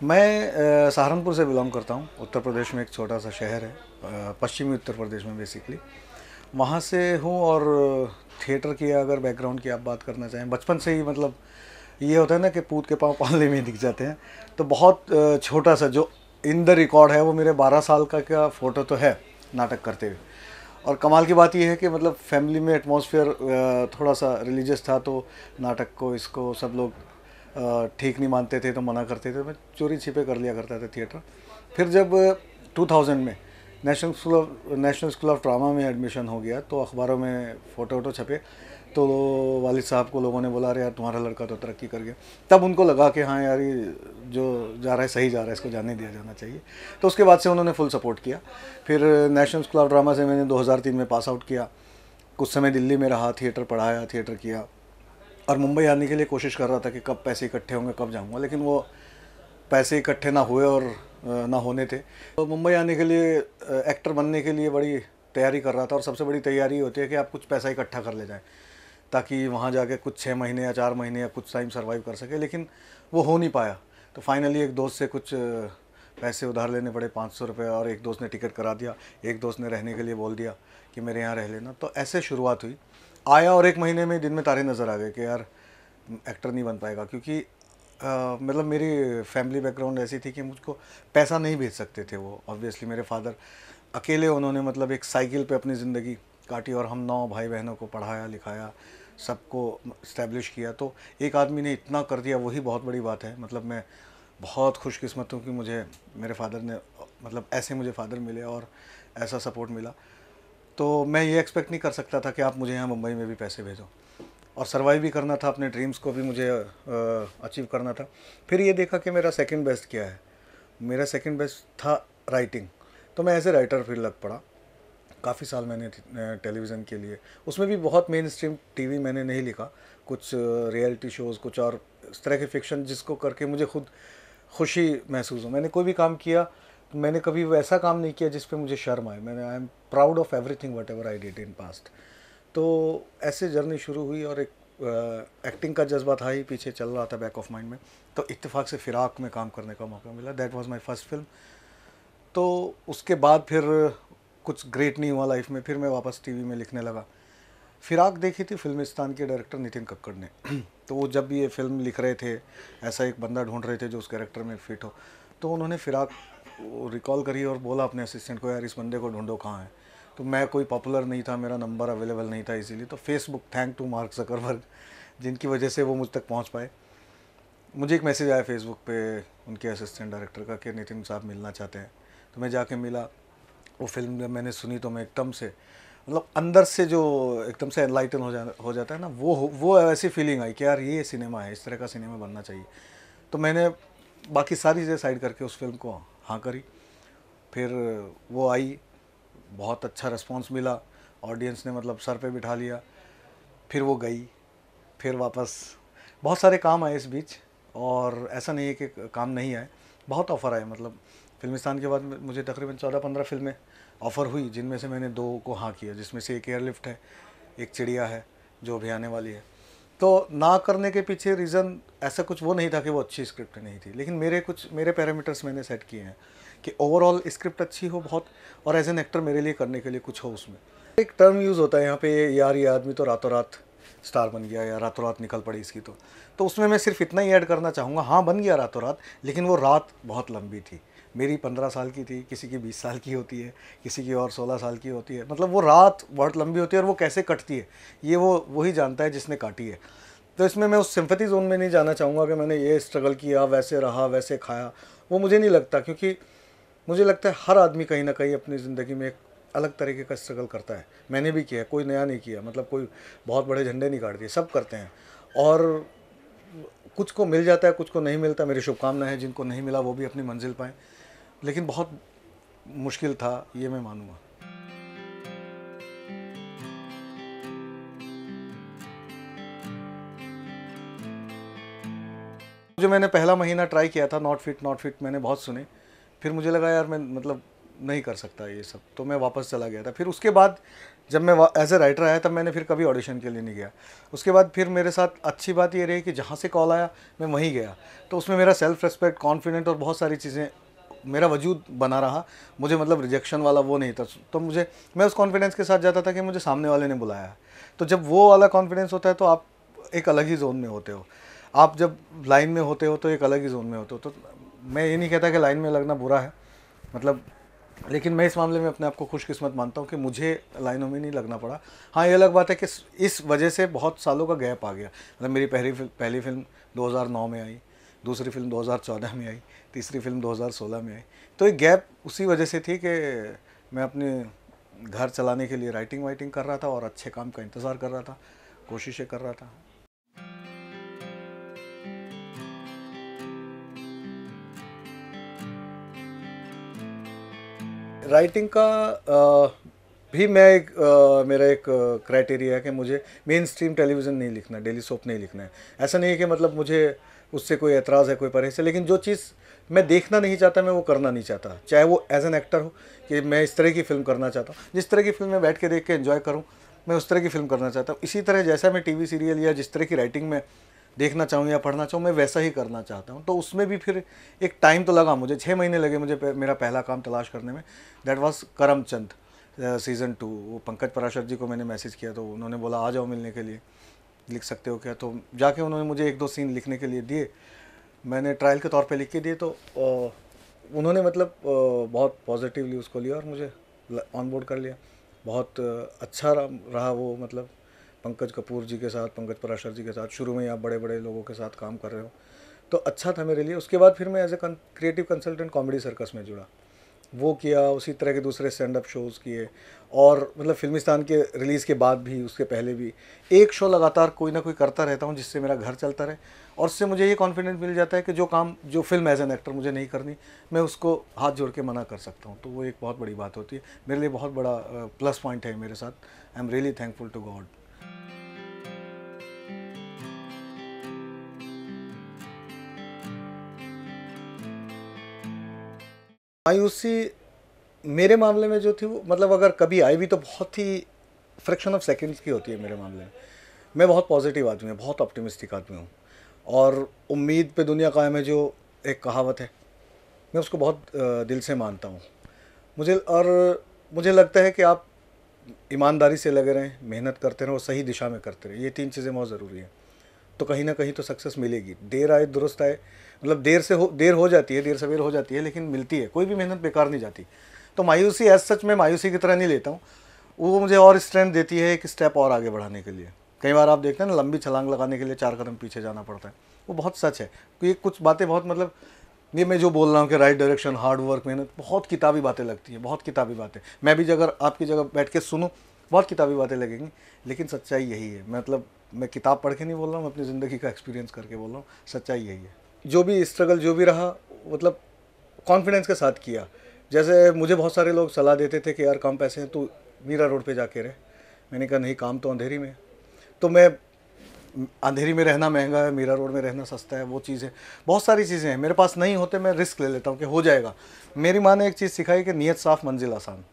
मैं सहारनपुर से बिलोंग करता हूँ। उत्तर प्रदेश में एक छोटा सा शहर है, पश्चिमी उत्तर प्रदेश में बेसिकली। वहाँ से हूँ। और थिएटर की अगर बैकग्राउंड की आप बात करना चाहें, बचपन से ही मतलब ये होता है ना कि पूत के पाँव पालने में ही दिख जाते हैं। तो बहुत छोटा सा जो इन द रिकॉर्ड है वो मेरे 12 साल का फ़ोटो तो है नाटक करते हुए। और कमाल की बात यह है कि मतलब फैमिली में एटमॉस्फेयर थोड़ा सा रिलीजियस था, तो नाटक को इसको सब लोग ठीक नहीं मानते थे, तो मना करते थे। मैं चोरी छिपे कर लिया करता था थिएटर। फिर जब 2000 में नेशनल स्कूल ऑफ ड्रामा में एडमिशन हो गया, तो अखबारों में फ़ोटो वोटो छपे, तो वालिद साहब को लोगों ने बोला, अरे यार तुम्हारा लड़का तो तरक्की कर गया। तब उनको लगा कि हाँ यार, ये जो जा रहा है सही जा रहा है, इसको जाने दिया जाना चाहिए। तो उसके बाद से उन्होंने फुल सपोर्ट किया। फिर नेशनल स्कूल ऑफ ड्रामा से मैंने 2003 में पास आउट किया। कुछ समय दिल्ली में रहा, थिएटर पढ़ाया, थिएटर किया। और मुंबई आने के लिए कोशिश कर रहा था कि कब पैसे इकट्ठे होंगे, कब जाऊंगा, लेकिन वो पैसे इकट्ठे ना हुए और ना होने थे। तो मुंबई आने के लिए एक्टर बनने के लिए बड़ी तैयारी कर रहा था। और सबसे बड़ी तैयारी होती है कि आप कुछ पैसा इकट्ठा कर ले जाएं, ताकि वहाँ जाके कुछ 6 महीने या 4 महीने या कुछ टाइम सर्वाइव कर सके। लेकिन वो हो नहीं पाया। तो फाइनली एक दोस्त से कुछ पैसे उधार लेने पड़े, 500 रुपये। और एक दोस्त ने टिकट करा दिया, एक दोस्त ने रहने के लिए बोल दिया कि मेरे यहाँ रह लेना। तो ऐसे शुरुआत हुई। आया और 1 महीने में दिन में तारे नज़र आ गए कि यार एक्टर नहीं बन पाएगा। क्योंकि मतलब मेरी फैमिली बैकग्राउंड ऐसी थी कि मुझको पैसा नहीं भेज सकते थे वो। ऑब्वियसली मेरे फादर अकेले, उन्होंने मतलब एक साइकिल पे अपनी ज़िंदगी काटी, और हम 9 भाई बहनों को पढ़ाया लिखाया, सबको इस्टेब्लिश किया। तो एक आदमी ने इतना कर दिया, वही बहुत बड़ी बात है। मतलब मैं बहुत खुशकिस्मत हूँ कि मुझे मेरे फादर ने, मतलब ऐसे मुझे फादर मिले और ऐसा सपोर्ट मिला। तो मैं ये एक्सपेक्ट नहीं कर सकता था कि आप मुझे यहाँ मुंबई में भी पैसे भेजो। और सर्वाइव भी करना था, अपने ड्रीम्स को भी मुझे अचीव करना था। फिर ये देखा कि मेरा सेकंड बेस्ट क्या है। मेरा सेकंड बेस्ट था राइटिंग। तो मैं एज ए राइटर फिर लग पड़ा। काफ़ी साल मैंने टेलीविज़न के लिए, उसमें भी बहुत मेन स्ट्रीम टीवी मैंने नहीं लिखा, कुछ रियलिटी शोज़, कुछ और इस तरह के फिक्शन जिसको करके मुझे खुद खुशी महसूस हो। मैंने कोई भी काम किया तो मैंने कभी वैसा काम नहीं किया जिस पे मुझे शर्म आए। मैंने I am proud of everything what ever I did in past. तो ऐसे जर्नी शुरू हुई। और एक एक्टिंग का जज्बा था ही, पीछे चल रहा था बैक ऑफ माइंड में। तो इत्तेफाक से फिराक में काम करने का मौका मिला। That was my first film. तो उसके बाद फिर कुछ ग्रेट नहीं हुआ लाइफ में, फिर मैं वापस टीवी में लिखने लगा। फिराक देखी थी फिल्मिस्तान के डायरेक्टर नितिन कक्कड़ ने। तो वो जब भी ये फिल्म लिख रहे थे, ऐसा एक बंदा ढूंढ रहे थे जो उस कैरेक्टर में फिट हो। तो उन्होंने फिराक रिकॉल करी और बोला अपने असिस्टेंट को, यार इस बंदे को ढूंढो, कहाँ है। तो मैं कोई पॉपुलर नहीं था, मेरा नंबर अवेलेबल नहीं था इजीली। तो Facebook, thank to Mark Zuckerberg, जिनकी वजह से वो मुझ तक पहुँच पाए। मुझे एक मैसेज आया फेसबुक पे उनके असिस्टेंट डायरेक्टर का कि नितिन साहब मिलना चाहते हैं। तो मैं जाके मिला। वो फिल्म जब मैंने सुनी तो मैं एकदम से, मतलब अंदर से जो एकदम से एनलाइटन हो जाता है ना, वो ऐसी फीलिंग आई कि यार ये सिनेमा है, इस तरह का सिनेमा बनना चाहिए। तो मैंने बाकी सारी चीज़ें साइड करके उस फिल्म को हाँ करी। फिर वो आई, बहुत अच्छा रिस्पॉन्स मिला, ऑडियंस ने मतलब सर पे बिठा लिया। फिर वो गई, फिर वापस बहुत सारे काम आए इस बीच। और ऐसा नहीं है कि काम नहीं आए, बहुत ऑफ़र आए। मतलब फिल्मिस्तान के बाद मुझे तकरीबन 14-15 फिल्में ऑफ़र हुई, जिनमें से मैंने 2 को हाँ किया, जिसमें से एक एयरलिफ्ट है, एक चिड़िया है जो अभी आने वाली है। तो ना करने के पीछे रीज़न ऐसा कुछ वो नहीं था कि वो अच्छी स्क्रिप्ट नहीं थी, लेकिन मेरे पैरामीटर्स मैंने सेट किए हैं कि ओवरऑल स्क्रिप्ट अच्छी हो बहुत, और एज एन एक्टर मेरे लिए करने के लिए कुछ हो उसमें। एक टर्म यूज़ होता है यहाँ पे, यार ये आदमी तो रातों रात स्टार बन गया या रातों रात निकल पड़ी इसकी। तो उसमें मैं सिर्फ इतना ही ऐड करना चाहूँगा, हाँ बन गया रातों रात, लेकिन वो रात बहुत लंबी थी। मेरी 15 साल की थी, किसी की 20 साल की होती है, किसी की और 16 साल की होती है। मतलब वो रात बहुत लंबी होती है, और वो कैसे कटती है ये वो वही जानता है जिसने काटी है। तो इसमें मैं उस सिंपैथी जोन में नहीं जाना चाहूँगा कि मैंने ये स्ट्रगल किया, वैसे रहा, वैसे खाया। वो मुझे नहीं लगता, क्योंकि मुझे लगता है हर आदमी कहीं ना कहीं अपनी ज़िंदगी में एक अलग तरीके का स्ट्रगल करता है। मैंने भी किया है, कोई नया नहीं किया। मतलब कोई बहुत बड़े झंडे नहीं गाड़ दिए, सब करते हैं। और कुछ को मिल जाता है, कुछ को नहीं मिलता। मेरी शुभकामनाएं हैं जिनको नहीं मिला वो भी अपनी मंजिल पाएँ, लेकिन बहुत मुश्किल था, ये मैं मानूँगा। जो मैंने पहला महीना ट्राई किया था, नॉट फिट मैंने बहुत सुने। फिर मुझे लगा यार मैं मतलब नहीं कर सकता ये सब, तो मैं वापस चला गया था। फिर उसके बाद जब मैं एज ए राइटर आया तब मैंने फिर कभी ऑडिशन के लिए नहीं गया। उसके बाद फिर मेरे साथ अच्छी बात ये रही कि जहाँ से कॉल आया मैं वहीं गया, तो उसमें मेरा सेल्फ रिस्पेक्ट, कॉन्फिडेंट और बहुत सारी चीज़ें, मेरा वजूद बना रहा। मुझे मतलब रिजेक्शन वाला वो नहीं था, तो मैं उस कॉन्फिडेंस के साथ जाता था कि मुझे सामने वाले ने बुलाया है। तो जब वो वाला कॉन्फिडेंस होता है तो आप एक अलग ही जोन में होते हो। आप जब लाइन में होते हो तो एक अलग ही जोन में होते हो। तो मैं ये नहीं कहता कि लाइन में लगना बुरा है, मतलब, लेकिन मैं इस मामले में अपने आप को खुशकिस्मत मानता हूँ कि मुझे लाइनों में नहीं लगना पड़ा। हाँ, ये अलग बात है कि इस वजह से बहुत सालों का गैप आ गया। मतलब मेरी पहली फिल्म 2009 में आई, दूसरी फिल्म 2014 में आई, तीसरी फिल्म 2016 में आई। तो एक गैप उसी वजह से थी कि मैं अपने घर चलाने के लिए राइटिंग वाइटिंग कर रहा था और अच्छे काम का इंतज़ार कर रहा था, कोशिशें कर रहा था। राइटिंग का भी मैं मेरा एक क्राइटेरिया है कि मुझे मेन स्ट्रीम टेलीविज़न नहीं लिखना, डेली सोप नहीं लिखना है। ऐसा नहीं है कि मतलब मुझे उससे कोई एतराज़ है, कोई परहेज है, लेकिन जो चीज़ मैं देखना नहीं चाहता मैं वो करना नहीं चाहता। चाहे वो एज एन एक्टर हो कि मैं इस तरह की फ़िल्म करना चाहता हूँ, जिस तरह की फ़िल्म मैं बैठ के देख के एंजॉय करूँ, मैं उस तरह की फ़िल्म करना चाहता हूँ। इसी तरह जैसा मैं टीवी सीरियल या जिस तरह की राइटिंग में देखना चाहूँ या पढ़ना चाहूँ, मैं वैसा ही करना चाहता हूँ। तो उसमें भी फिर एक टाइम तो लगा मुझे, 6 महीने लगे मुझे मेरा पहला काम तलाश करने में। That was Karamchand season 2। वो पंकज पराशर जी को मैंने मैसेज किया तो उन्होंने बोला आ जाओ मिलने के लिए, लिख सकते हो क्या। तो जाके उन्होंने मुझे 1-2 सीन लिखने के लिए दिए, मैंने ट्रायल के तौर पे लिख के दिए। तो उन्होंने मतलब बहुत पॉजिटिवली उसको लिया और मुझे ऑन बोर्ड कर लिया। बहुत अच्छा रहा वो, मतलब पंकज कपूर जी के साथ, पंकज पराशर जी के साथ शुरू में ही आप बड़े बड़े लोगों के साथ काम कर रहे हो, तो अच्छा था मेरे लिए। उसके बाद फिर मैं as a creative consultant comedy circus में जुड़ा, वो किया, उसी तरह के दूसरे स्टैंड अप शोज़ किए। और मतलब फिल्मिस्तान के रिलीज़ के बाद भी, उसके पहले भी एक शो लगातार कोई ना कोई करता रहता हूँ जिससे मेरा घर चलता रहे। और उससे मुझे ये कॉन्फिडेंस मिल जाता है कि जो फिल्म एज एन एक्टर मुझे नहीं करनी, मैं उसको हाथ जोड़ के मना कर सकता हूँ। तो वो एक बहुत बड़ी बात होती है, मेरे लिए बहुत बड़ा प्लस पॉइंट है मेरे साथ। I am really thankful to God. मायूसी मेरे मामले में जो थी वो, मतलब अगर कभी आई भी तो बहुत ही फ्रैक्शन ऑफ सेकंड्स की होती है मेरे मामले में। मैं बहुत पॉजिटिव आदमी हूँ, बहुत ऑप्टिमिस्टिक आदमी हूँ, और उम्मीद पे दुनिया कायम है जो एक कहावत है, मैं उसको बहुत दिल से मानता हूँ। मुझे लगता है कि आप ईमानदारी से लगे रहें, मेहनत करते रहें और सही दिशा में करते रहें, ये 3 चीज़ें बहुत ज़रूरी हैं। तो कहीं ना कहीं तो सक्सेस मिलेगी। देर आए दुरुस्त आए, मतलब देर हो जाती है, देर सवेर हो जाती है, लेकिन मिलती है। कोई भी मेहनत बेकार नहीं जाती। तो मायूसी एज सच में मायूसी की तरह नहीं लेता हूँ, वो मुझे और स्ट्रेंथ देती है एक स्टेप और आगे बढ़ाने के लिए। कई बार आप देखते हैं ना, लंबी छलांग लगाने के लिए 4 कदम पीछे जाना पड़ता है, वो बहुत सच है। क्योंकि कुछ बातें बहुत, मतलब ये मैं जो बोल रहा हूँ कि राइट डायरेक्शन, हार्ड वर्क, मेहनत, बहुत किताबी बातें लगती हैं, बहुत किताबी बातें। मैं भी अगर आपकी जगह बैठ के सुनूँ, बहुत किताबी बातें लगेंगी, लेकिन सच्चाई यही है। मतलब मैं किताब पढ़ के नहीं बोल रहा हूँ, अपनी ज़िंदगी का एक्सपीरियंस करके बोल रहा हूँ, सच्चाई यही है। जो भी स्ट्रगल जो भी रहा, मतलब कॉन्फिडेंस के साथ किया। जैसे मुझे बहुत सारे लोग सलाह देते थे कि यार कम पैसे हैं तो मीरा रोड पे जाके रहे। मैंने कहा नहीं, काम तो अंधेरी में है। तो मैं, अंधेरी में रहना महंगा है, मीरा रोड में रहना सस्ता है, वो चीज़ है। बहुत सारी चीज़ें हैं मेरे पास, नहीं होते मैं रिस्क ले लेता हूँ कि हो जाएगा। मेरी माँ ने एक चीज़ सिखाई कि नीयत साफ़ मंजिल आसान।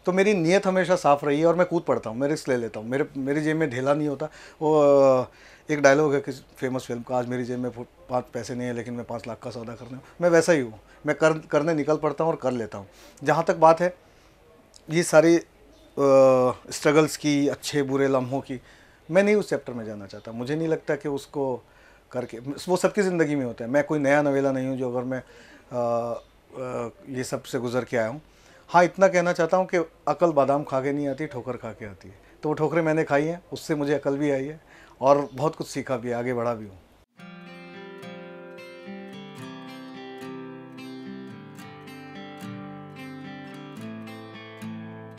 तो मेरी नीयत हमेशा साफ़ रही है और मैं कूद पड़ता हूँ, मैं रिस्क ले लेता हूँ। मेरी जेब में ढेला नहीं होता। वो एक डायलॉग है कि फेमस फिल्म का, आज मेरी जेब में 5 पैसे नहीं है लेकिन मैं 5 लाख का सौदा करने हूँ। मैं वैसा ही हूँ, मैं करने निकल पड़ता हूँ और कर लेता हूँ। जहाँ तक बात है ये सारी स्ट्रगल्स की, अच्छे बुरे लम्हों की, मैं नहीं उस चैप्टर में जाना चाहता। मुझे नहीं लगता कि उसको करके, वो सबकी ज़िंदगी में होता है। मैं कोई नया नवेला नहीं हूँ जो अगर मैं ये सब से गुजर के आया हूँ। हाँ, इतना कहना चाहता हूँ कि अकल बादाम खा के नहीं आती, ठोकर खा के आती है। तो वो ठोकरें मैंने खाई हैं, उससे मुझे अकल भी आई है और बहुत कुछ सीखा भी है, आगे बढ़ा भी हूँ।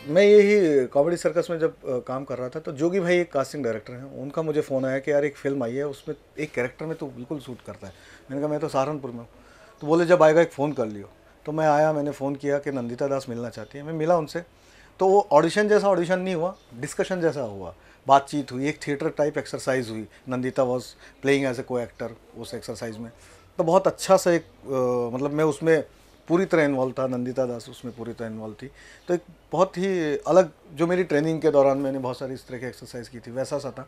मैं यही कॉमेडी सर्कस में जब काम कर रहा था, तो जोगी भाई एक कास्टिंग डायरेक्टर हैं, उनका मुझे फ़ोन आया कि यार एक फ़िल्म आई है, उसमें एक कैरेक्टर में तो बिल्कुल सूट करता है। मैंने कहा मैं तो सहारनपुर में हूँ। तो बोले जब आएगा एक फ़ोन कर लियो। तो मैं आया, मैंने फ़ोन किया कि नंदिता दास मिलना चाहती है। मैं मिला उनसे। तो वो ऑडिशन जैसा ऑडिशन नहीं हुआ, डिस्कशन जैसा हुआ, बातचीत हुई, एक थिएटर टाइप एक्सरसाइज हुई। Nandita was playing as a co actor उस एक्सरसाइज में। तो बहुत अच्छा सा एक मतलब मैं उसमें पूरी तरह इन्वॉल्व था, नंदिता दास उसमें पूरी तरह इन्वॉल्व थी। तो एक बहुत ही अलग, जो मेरी ट्रेनिंग के दौरान मैंने बहुत सारी इस तरह की एक्सरसाइज की थी, वैसा सा था।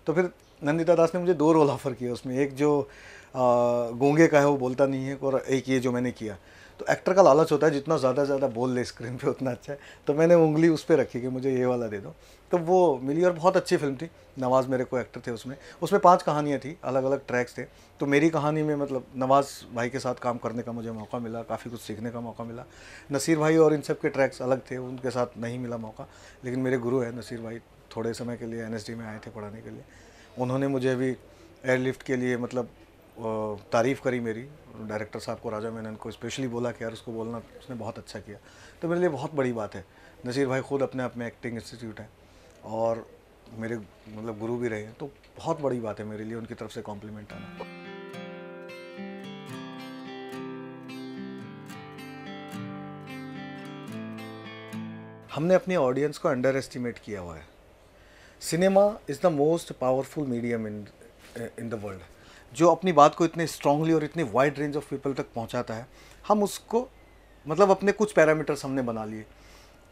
तो फिर नंदिता दास ने मुझे 2 रोल ऑफ़र किए उसमें, एक जो गूंगे का है वो बोलता नहीं है, और एक ये जो मैंने किया। तो एक्टर का लालच होता है जितना ज़्यादा से ज़्यादा बोल ले स्क्रीन पे उतना अच्छा है, तो मैंने उंगली उस पर रखी कि मुझे ये वाला दे दो। तो वो मिली और बहुत अच्छी फिल्म थी। नवाज़ मेरे को एक्टर थे उसमें। उसमें 5 कहानियाँ थी, अलग अलग ट्रैक्स थे। तो मेरी कहानी में मतलब नवाज़ भाई के साथ काम करने का मुझे मौका मिला, काफ़ी कुछ सीखने का मौका मिला। नसीर भाई और इन सब के ट्रैक्स अलग थे, उनके साथ नहीं मिला मौका। लेकिन मेरे गुरु हैं नसीर भाई, थोड़े समय के लिए NSD में आए थे पढ़ाने के लिए। उन्होंने मुझे अभी एयरलिफ्ट के लिए मतलब तारीफ़ करी मेरी, डायरेक्टर साहब को, राजा मेनन को स्पेशली बोला कि यार उसको बोलना, उसने बहुत अच्छा किया। तो मेरे लिए बहुत बड़ी बात है। नसीर भाई खुद अपने आप में एक्टिंग इंस्टीट्यूट है और मेरे मतलब गुरु भी रहे हैं, तो बहुत बड़ी बात है मेरे लिए उनकी तरफ से कॉम्प्लीमेंट आना। हमने अपनी ऑडियंस को अंडर एस्टिमेट किया हुआ है। Cinema is the most powerful medium in the world, जो अपनी बात को इतने स्ट्रांगली और इतने वाइड रेंज ऑफ पीपल तक पहुंचाता है। हम उसको मतलब अपने कुछ पैरामीटर्स हमने बना लिए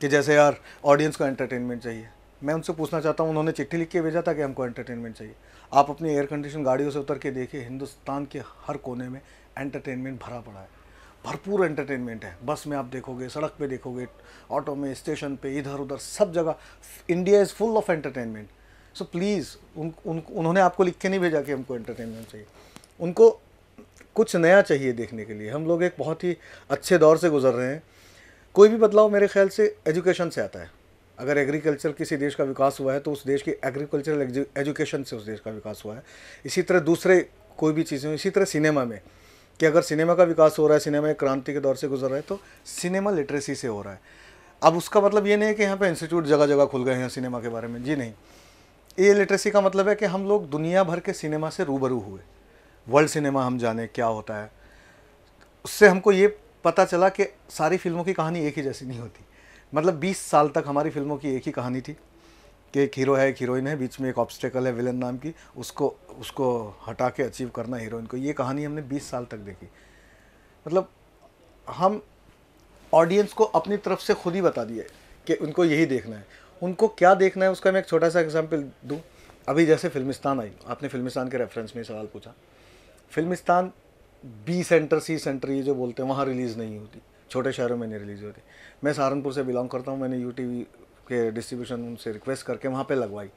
कि जैसे यार ऑडियंस को एंटरटेनमेंट चाहिए। मैं उनसे पूछना चाहता हूँ, उन्होंने चिट्ठी लिख के भेजा था कि हमको एंटरटेनमेंट चाहिए। आप अपनी एयर कंडीशन गाड़ियों से उतर के देखिए, हिंदुस्तान के हर कोने में एंटरटेनमेंट भरा पड़ा है, भरपूर एंटरटेनमेंट है। बस में आप देखोगे, सड़क पे देखोगे, ऑटो में, स्टेशन पे, इधर उधर सब जगह India is full of entertainment. So please उन्होंने आपको लिख के नहीं भेजा कि हमको एंटरटेनमेंट चाहिए, उनको कुछ नया चाहिए देखने के लिए। हम लोग एक बहुत ही अच्छे दौर से गुजर रहे हैं। कोई भी बदलाव मेरे ख्याल से एजुकेशन से आता है। अगर एग्रीकल्चर किसी देश का विकास हुआ है तो उस देश की एग्रीकल्चरल एजुकेशन से उस देश का विकास हुआ है। इसी तरह दूसरे कोई भी चीज़ें, इसी तरह सिनेमा में, कि अगर सिनेमा का विकास हो रहा है, सिनेमा एक क्रांति के दौर से गुजर रहा है, तो सिनेमा लिटरेसी से हो रहा है। अब उसका मतलब ये नहीं है कि यहाँ पे इंस्टीट्यूट जगह जगह खुल गए हैं सिनेमा के बारे में, जी नहीं। ये लिटरेसी का मतलब है कि हम लोग दुनिया भर के सिनेमा से रूबरू हुए, वर्ल्ड सिनेमा हम जाने क्या होता है। उससे हमको ये पता चला कि सारी फिल्मों की कहानी एक ही जैसी नहीं होती। मतलब 20 साल तक हमारी फिल्मों की एक ही कहानी थी कि एक हीरो है, एक हीरोइन है, बीच में एक ऑब्स्टेकल है विलन नाम की, उसको उसको हटा के अचीव करना हीरोइन को। ये कहानी हमने 20 साल तक देखी। मतलब हम ऑडियंस को अपनी तरफ से खुद ही बता दिए कि उनको यही देखना है। उनको क्या देखना है उसका मैं एक छोटा सा एग्जांपल दूं। अभी जैसे फिल्मिस्तान आई, आपने फिल्मिस्तान के रेफरेंस में सवाल पूछा। Filmistan B centre, C centre ये जो बोलते हैं, वहाँ रिलीज़ नहीं होती, छोटे शहरों में नहीं रिलीज़ होती। मैं सहारनपुर से बिलोंग करता हूँ, मैंने UTV के डिस्ट्रीब्यूशन उनसे रिक्वेस्ट करके वहाँ पे लगवाई।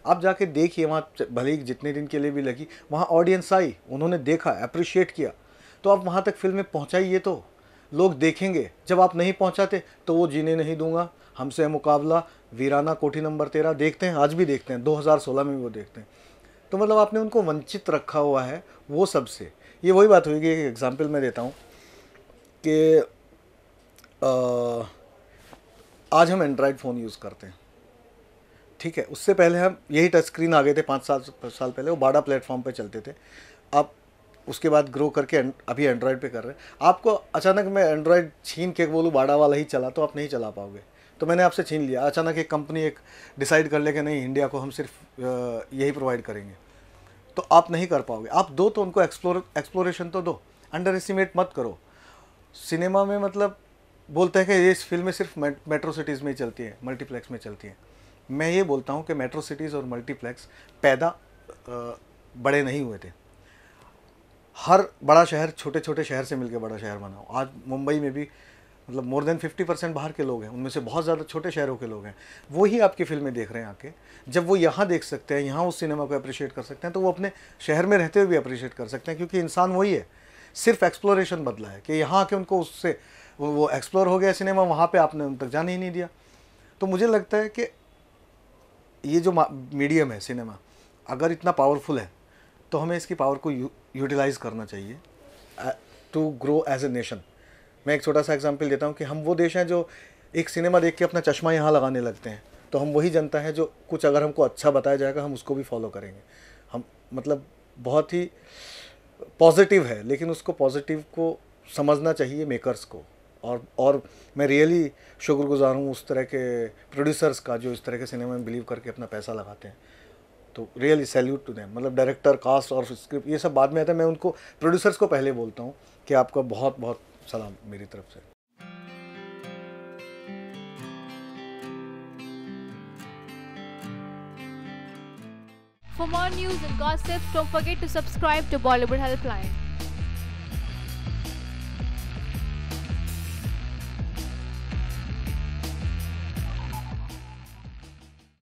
आप जाके देखिए, वहाँ भले ही जितने दिन के लिए भी लगी, वहाँ ऑडियंस आई, उन्होंने देखा, अप्रिशिएट किया। तो आप वहाँ तक फिल्में पहुँचाइए तो लोग देखेंगे। जब आप नहीं पहुँचाते तो वो जीने नहीं दूंगा, हमसे है मुकाबला, वीराना, कोठी नंबर 13 देखते हैं, आज भी देखते हैं, 2016 में भी वो देखते हैं। तो मतलब आपने उनको वंचित रखा हुआ है वो सबसे। ये वही बात हुई कि एक एग्जाम्पल मैं देता हूँ कि आज हम एंड्रॉयड फ़ोन यूज़ करते हैं, ठीक है। उससे पहले हम यही टच स्क्रीन आ गए थे 5 साल पहले, वो बाडा प्लेटफॉर्म पे चलते थे। अब उसके बाद ग्रो करके अभी एंड्रॉयड पे कर रहे हैं। आपको अचानक मैं एंड्रॉयड छीन के बोलूँ बाडा वाला ही चला तो आप नहीं चला पाओगे। तो मैंने आपसे छीन लिया। अचानक एक कंपनी एक डिसाइड कर ले कि नहीं, इंडिया को हम सिर्फ यही प्रोवाइड करेंगे, तो आप नहीं कर पाओगे। आप दो तो उनको एक्सप्लोरेशन तो दो, अंडर एस्टिमेट मत करो। सिनेमा में मतलब बोलते हैं कि ये फिल्में सिर्फ मेट्रो सिटीज़ में ही चलती है, मल्टीप्लेक्स में चलती हैं। मैं ये बोलता हूँ कि मेट्रो सिटीज़ और मल्टीप्लेक्स पैदा बड़े नहीं हुए थे। हर बड़ा शहर छोटे छोटे शहर से मिलकर बड़ा शहर बना। आज मुंबई में भी मतलब मोर देन 50% बाहर के लोग हैं, उनमें से बहुत ज़्यादा छोटे शहरों के लोग हैं। वो ही आपकी फिल्में देख रहे हैं आके। जब वो यहाँ देख सकते हैं, यहाँ उस सिनेमा को अप्रिशिएट कर सकते हैं, तो वो अपने शहर में रहते हुए भी अप्रिशिएट कर सकते हैं, क्योंकि इंसान वही है, सिर्फ एक्सप्लोरेशन बदला है कि यहाँ आके उनको उससे वो एक्सप्लोर हो गया सिनेमा, वहाँ पे आपने उन तक जाने ही नहीं दिया। तो मुझे लगता है कि ये जो मीडियम है सिनेमा, अगर इतना पावरफुल है तो हमें इसकी पावर को यूटिलाइज़ करना चाहिए to grow as a nation. मैं एक छोटा सा एग्जांपल देता हूँ कि हम वो देश हैं जो एक सिनेमा देख के अपना चश्मा यहाँ लगाने लगते हैं। तो हम वही जनता है जो कुछ अगर हमको अच्छा बताया जाएगा हम उसको भी फॉलो करेंगे। हम मतलब बहुत ही पॉजिटिव है, लेकिन उसको पॉजिटिव को समझना चाहिए मेकर्स को। और मैं रियली शुक्रगुजार हूँ उस तरह के प्रोड्यूसर्स का जो इस तरह के सिनेमा में बिलीव करके अपना पैसा लगाते हैं। तो रियली सैल्यूट टू देम। मतलब डायरेक्टर, कास्ट और स्क्रिप्ट ये सब बाद में आता है, मैं उनको प्रोड्यूसर्स को पहले बोलता हूँ कि आपका बहुत बहुत सलाम मेरी तरफ से। For more news and gossip, don't forget to subscribe to Bollywood Helpline.